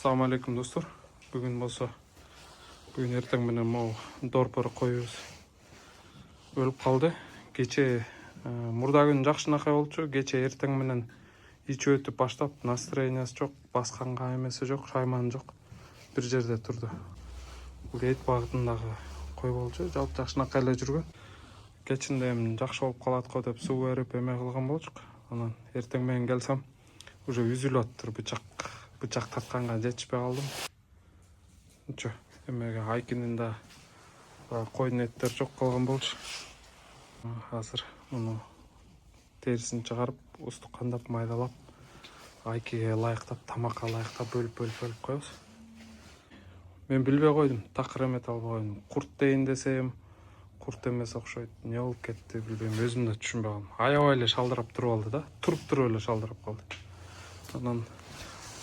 Assalamu alaikum dostlar. Bugün bolsa bugün ertең менен могу дорпор коюбуз өлүп калды. Кече мурда күн жакшынакай болчу. Кече эртең менен ичи өтүп баштап, настроениясы жок, басканга эмеси жок, шайманы жок. Бир жерде турду. Бул эт багытындагы кой болчу. Жалпы жакшынакай эле жүргөн. Кечинде эми жакшы болуп калат го деп суу берип эме кылган болчук. Анан эртең менен келсем, уже үзүлүп аттыр бычак тартканга жетишпей калдым. Нчо, эмеге айкинин да койдун эттери жок калган болчу. Азыр муну терисин чыгарып, устуккандап, майдалап, айкиге ылайыктап, тамакка ылайыктап бөлүп коебуз. Мен билбей койдум, такыр эмете албай койдум. Курт дейин десем, курт эмес окшойт. Не болуп кетти билбейм, өзүм да түшүнбөй калдым. Аябай эле шалдырап туруп алды да, туруп эле шалдырап калды. Анан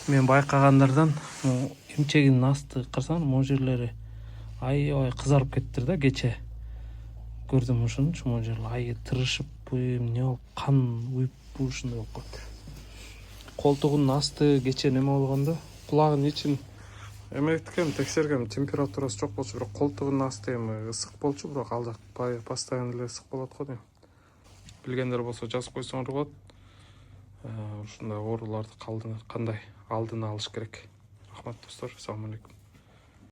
мен байкагандардан эмчегинин асты карасаң, могу жерлери аябай кызарып кеттир да. Кече көрдүм ушунчу, могу жерлер айы тырышып, эмне болуп, кан уюп ушундай болуп калды. Колтугунун асты кече неме болгондо, кулагынын ичин эмектикем текшергем, температурасы жок болчу, бирок колтугунун асты эми ысык болчу, бирок ал жак постоянно эле ысык болот го дейм. Билгендер болсо жазып койсоңор болот. Ушундай ооруларды кандай алдын алыш керек. Рахмат достор, ассаламу алейкум.